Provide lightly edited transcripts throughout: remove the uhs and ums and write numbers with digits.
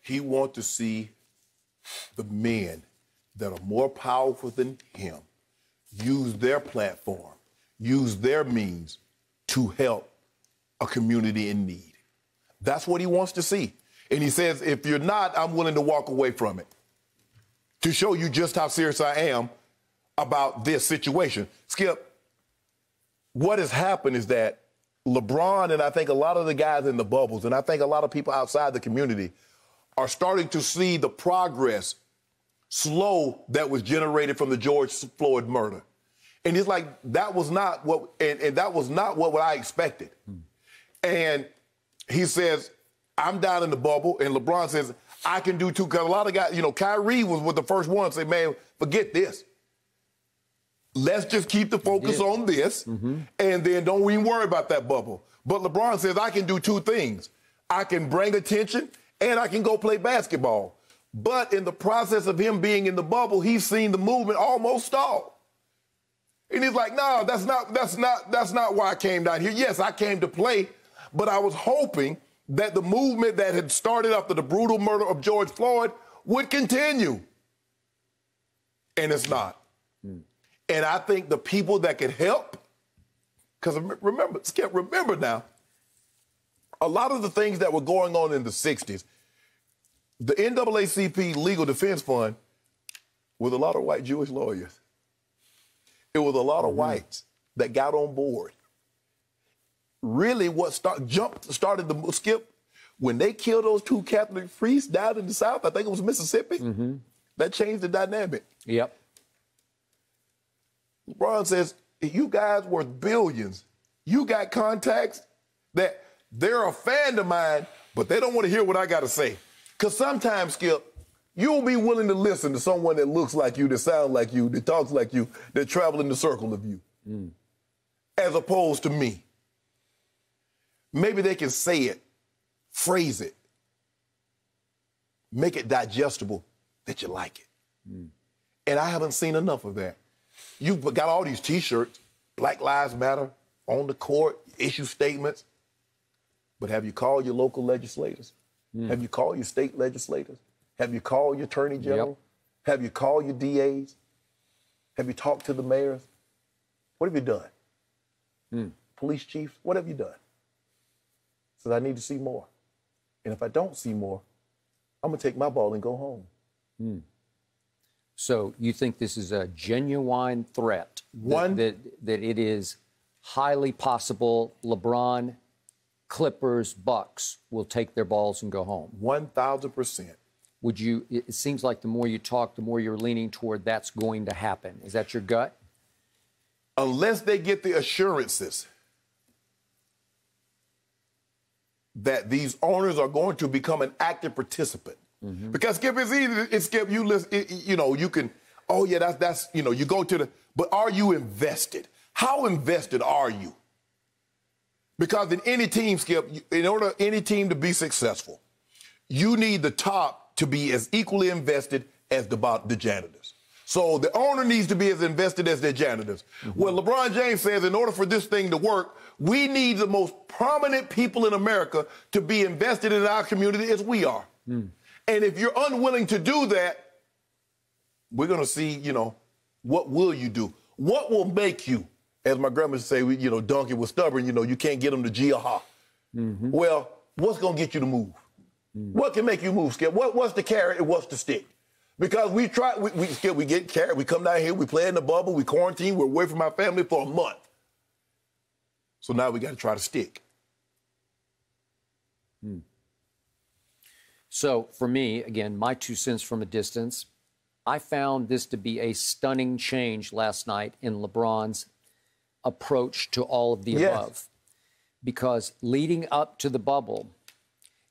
He wants to see the men that are more powerful than him use their platform, use their means to help a community in need. That's what he wants to see. And he says, if you're not, I'm willing to walk away from it to show you just how serious I am about this situation. Skip, what has happened is that LeBron and I think a lot of the guys in the bubbles, and I think a lot of people outside the community are starting to see the progress slow that was generated from the George Floyd murder. And it's like, that was not what, and that was not what I expected. And he says, I'm down in the bubble, and LeBron says, I can do too, because a lot of guys, Kyrie was the first one to say, man, forget this. Let's just keep the focus on this, and then don't even worry about that bubble. But LeBron says, I can do two things. I can bring attention, and I can go play basketball. But in the process of him being in the bubble, he's seen the movement almost stall. And he's like, no, that's not why I came down here. Yes, I came to play, but I was hoping that the movement that had started after the brutal murder of George Floyd would continue. And it's not. And I think the people that could help, because remember, Skip, remember now, a lot of the things that were going on in the 60s, the NAACP Legal Defense Fund was a lot of white Jewish lawyers. It was a lot of whites that got on board. Really what started the Skip, when they killed those two Catholic priests down in the South, I think it was Mississippi, that changed the dynamic. Yep. LeBron says, you guys worth billions. You got contacts that they're a fan of mine, but they don't want to hear what I got to say. Because sometimes, Skip, you'll be willing to listen to someone that looks like you, that sounds like you, that talks like you, that travel in the circle of you, as opposed to me. Maybe they can say it, phrase it, make it digestible that you like it. And I haven't seen enough of that. You've got all these T-shirts, Black Lives Matter, on the court, issue statements. But have you called your local legislators? Have you called your state legislators? Have you called your attorney general? Have you called your DAs? Have you talked to the mayors? What have you done? Police chiefs, what have you done? So I need to see more. And if I don't see more, I'm going to take my ball and go home. So you think this is a genuine threat? That it is highly possible LeBron, Clippers, Bucks will take their balls and go home? 1,000%. Would you? It seems like the more you talk, the more you're leaning toward that's going to happen. Is that your gut? Unless they get the assurances that these owners are going to become an active participant. Because, Skip, it's easy. It's Skip, you listen, you can, oh, yeah, that's you go to the, but are you invested? How invested are you? Because in any team, Skip, in order any team to be successful, you need the top to be as equally invested as the janitors. So the owner needs to be as invested as their janitors. Well, LeBron James says in order for this thing to work, we need the most prominent people in America to be invested in our community as we are. And if you're unwilling to do that, we're going to see, what will you do? What will make you, as my grandma say, donkey was stubborn, you can't get them to G-a-ha. Well, what's going to get you to move? What can make you move, Skip? What's the carrot and what's the stick? Because we get carrot, we come down here, we play in the bubble, we quarantine, we're away from our family for a month. So now we got to try to stick. So for me, again, my 2 cents from a distance, I found this to be a stunning change last night in LeBron's approach to all of the above. Because leading up to the bubble,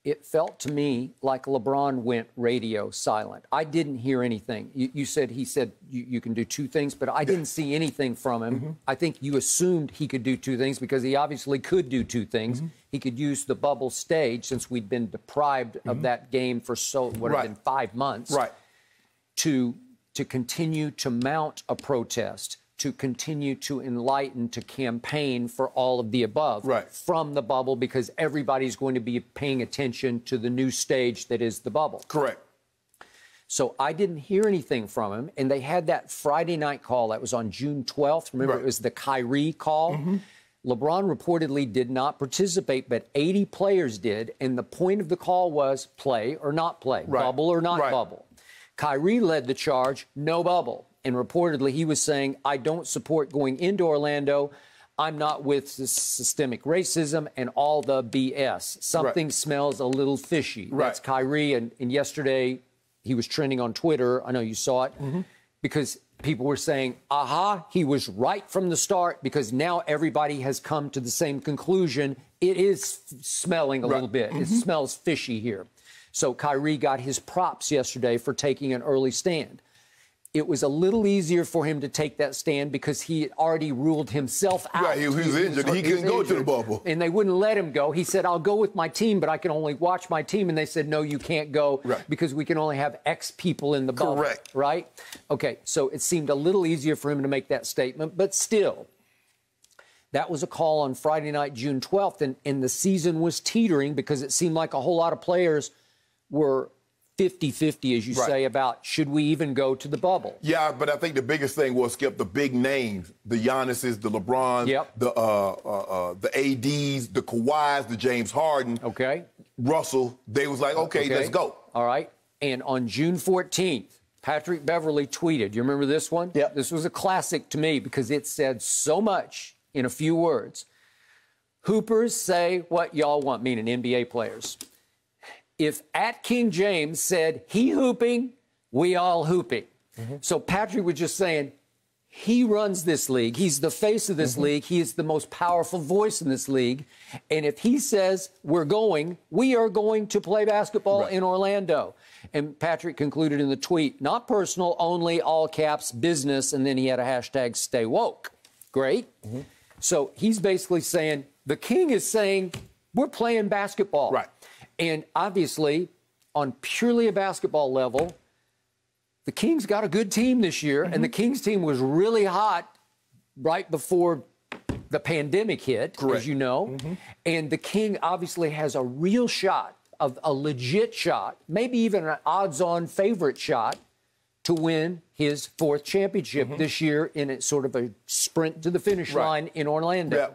it felt to me like LeBron went radio silent. I didn't hear anything. He said you can do 2 things, but I didn't see anything from him. I think you assumed he could do 2 things because he obviously could do 2 things. He could use the bubble stage, since we'd been deprived of that game for what have been 5 months, to continue to mount a protest, to continue to enlighten, to campaign for all of the above from the bubble, because everybody's going to be paying attention to the new stage that is the bubble. Correct. So I didn't hear anything from him, and they had that Friday night call that was on June 12th. Remember, it was the Kyrie call. LeBron reportedly did not participate, but 80 players did, and the point of the call was play or not play, bubble or not bubble. Kyrie led the charge, no bubble, and reportedly he was saying, I don't support going into Orlando. I'm not with the systemic racism and all the BS. Something smells a little fishy. That's Kyrie, and yesterday he was trending on Twitter. I know you saw it, because people were saying, aha, he was right from the start, because now everybody has come to the same conclusion. It is smelling a little bit. It smells fishy here. So Kyrie got his props yesterday for taking an early stand. It was a little easier for him to take that stand because he had already ruled himself out. Right, he was injured. He couldn't go to the bubble. And they wouldn't let him go. He said, I'll go with my team, but I can only watch my team. And they said, no, you can't go because we can only have X people in the bubble. Correct. Right? Okay, so it seemed a little easier for him to make that statement, but still, that was a call on Friday night, June 12th, and the season was teetering because it seemed like a whole lot of players were 50-50, as you say, about should we even go to the bubble? Yeah, but I think the biggest thing was, Skip, the big names, the Giannis's, the LeBrons, the ADs, the Kawhis, the James Harden, Russell. They was like, okay, let's go. All right. And on June 14th, Patrick Beverley tweeted. You remember this one? Yep. This was a classic to me because it said so much in a few words. Hoopers say what y'all want, meaning NBA players. If at King James said he hooping, we all hooping. So Patrick was just saying he runs this league. He's the face of this league. He is the most powerful voice in this league. And if he says we're going, we are going to play basketball in Orlando. And Patrick concluded in the tweet, not personal, only all caps, business. And then he had a hashtag stay woke. Great. So he's basically saying the King is saying we're playing basketball. Right. And obviously, on purely a basketball level, the Kings got a good team this year, and the Kings team was really hot right before the pandemic hit, as you know. And the King obviously has a real shot, a legit shot, maybe even an odds-on favorite shot to win his 4th championship this year in a sort of a sprint to the finish line in Orlando.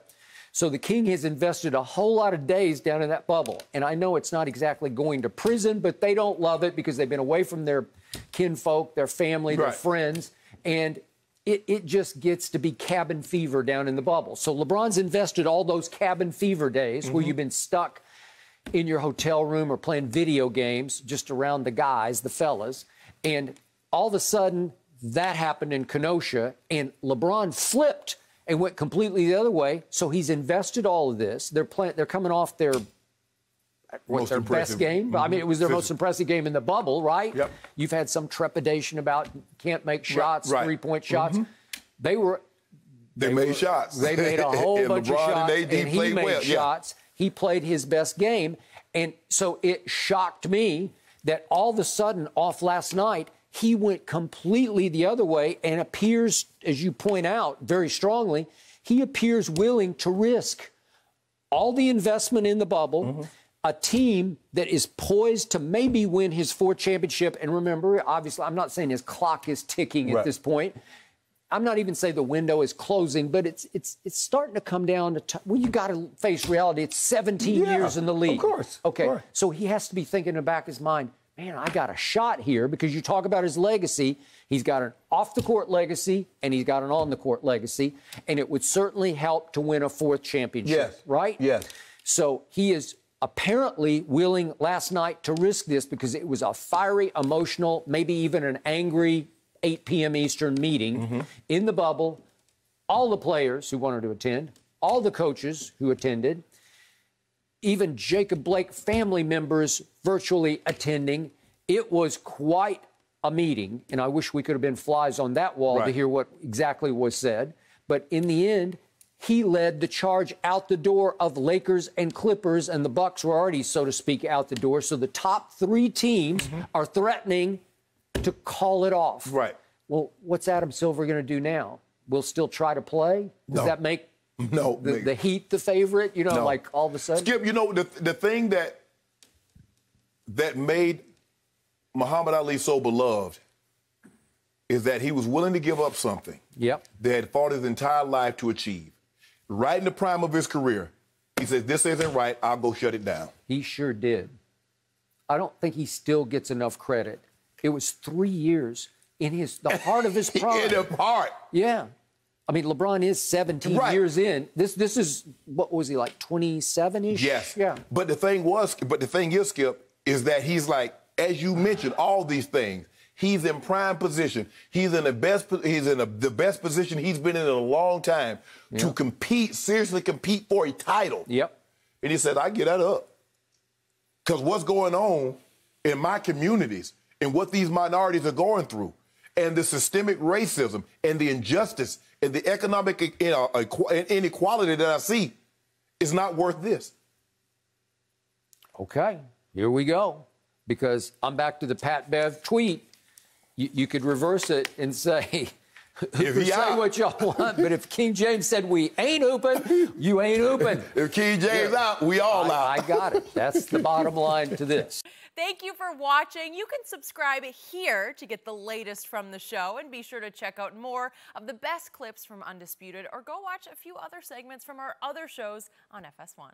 So the King has invested a whole lot of days down in that bubble. And I know it's not exactly going to prison, but they don't love it because they've been away from their kinfolk, their family, their friends. And it just gets to be cabin fever down in the bubble. So LeBron's invested all those cabin fever days where you've been stuck in your hotel room or playing video games just around the guys, the fellas. And all of a sudden, that happened in Kenosha, and LeBron flipped and went completely the other way. So he's invested all of this. They're coming off their best game. I mean, it was their most impressive game in the bubble, right? You've had some trepidation about can't make shots, three-point shots. They made shots. They made a whole bunch of shots, and he made shots. He played his best game. And so it shocked me that all of a sudden, off last night, he went completely the other way and appears, as you point out very strongly, he appears willing to risk all the investment in the bubble, a team that is poised to maybe win his 4th championship. And remember, obviously, I'm not saying his clock is ticking at this point. I'm not even saying the window is closing, but it's starting to come down to, well, you got to face reality. It's 17 years in the league. Of course. Okay. So he has to be thinking in the back of his mind, man, I got a shot here, because you talk about his legacy. He's got an off-the-court legacy, and he's got an on-the-court legacy, and it would certainly help to win a 4th championship, right? Yes. So he is apparently willing last night to risk this because it was a fiery, emotional, maybe even an angry 8 p.m. Eastern meeting in the bubble. All the players who wanted to attend, all the coaches who attended, even Jacob Blake family members virtually attending. It was quite a meeting, and I wish we could have been flies on that wall to hear what exactly was said. But in the end, he led the charge out the door of Lakers and Clippers, and the Bucks were already, so to speak, out the door. So the top 3 teams are threatening to call it off. Right. Well, what's Adam Silver going to do now? will still try to play? Does that make the Heat the favorite? You know, like all of a sudden? Skip, you know, the thing that made Muhammad Ali so beloved is that he was willing to give up something that had fought his entire life to achieve. Right in the prime of his career, he says, this isn't right, I'll go shut it down. He sure did. I don't think he still gets enough credit. It was 3 years in the heart of his prime. In the heart. Yeah. I mean, LeBron is 17 years in. This is, what was he, like 27-ish? Yes. Yeah. But the thing is, Skip, is that he's like, as you mentioned, all these things, he's in prime position. He's in the best position he's been in a long time to seriously compete for a title. Yep. And he said, I get that up. Because what's going on in my communities and what these minorities are going through and the systemic racism and the injustice and the economic inequality that I see is not worth this. Okay, here we go. Because I'm back to the Pat Bev tweet. You could reverse it and say, say what y'all want, but if King James said we ain't hooping, you ain't hooping. If King James out, we all out. I got it. That's the bottom line to this. Thank you for watching. You can subscribe here to get the latest from the show, and be sure to check out more of the best clips from Undisputed, or go watch a few other segments from our other shows on FS1.